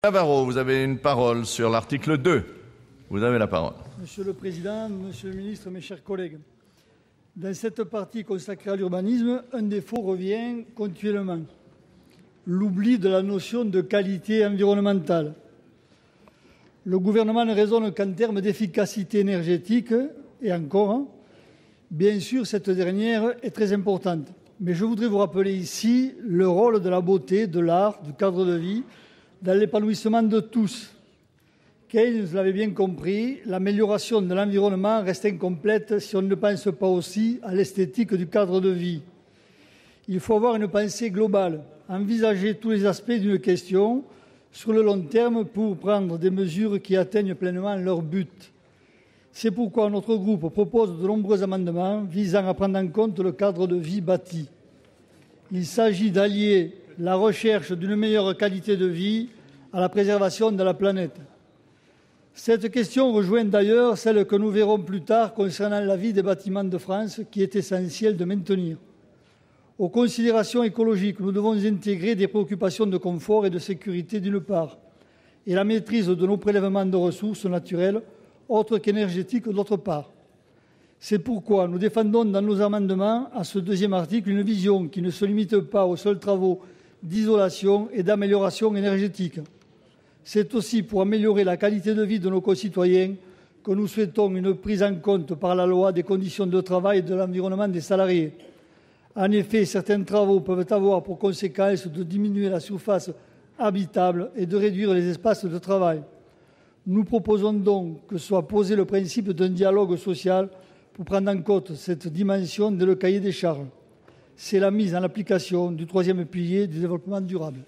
Navarro, vous avez une parole sur l'article 2. Vous avez la parole. Monsieur le Président, Monsieur le Ministre, mes chers collègues, dans cette partie consacrée à l'urbanisme, un défaut revient continuellement. L'oubli de la notion de qualité environnementale. Le gouvernement ne raisonne qu'en termes d'efficacité énergétique, et encore, bien sûr, cette dernière est très importante. Mais je voudrais vous rappeler ici le rôle de la beauté, de l'art, du cadre de vie, dans l'épanouissement de tous. Keynes l'avait bien compris, l'amélioration de l'environnement reste incomplète si on ne pense pas aussi à l'esthétique du cadre de vie. Il faut avoir une pensée globale, envisager tous les aspects d'une question sur le long terme pour prendre des mesures qui atteignent pleinement leur but. C'est pourquoi notre groupe propose de nombreux amendements visant à prendre en compte le cadre de vie bâti. Il s'agit d'allier la recherche d'une meilleure qualité de vie à la préservation de la planète. Cette question rejoint d'ailleurs celle que nous verrons plus tard concernant la vie des bâtiments de France, qui est essentielle de maintenir. Aux considérations écologiques, nous devons intégrer des préoccupations de confort et de sécurité d'une part, et la maîtrise de nos prélèvements de ressources naturelles, autres qu'énergétiques d'autre part. C'est pourquoi nous défendons dans nos amendements à ce deuxième article une vision qui ne se limite pas aux seuls travaux d'isolation et d'amélioration énergétique. C'est aussi pour améliorer la qualité de vie de nos concitoyens que nous souhaitons une prise en compte par la loi des conditions de travail et de l'environnement des salariés. En effet, certains travaux peuvent avoir pour conséquence de diminuer la surface habitable et de réduire les espaces de travail. Nous proposons donc que soit posé le principe d'un dialogue social pour prendre en compte cette dimension dès le cahier des charges. C'est la mise en application du troisième pilier du développement durable.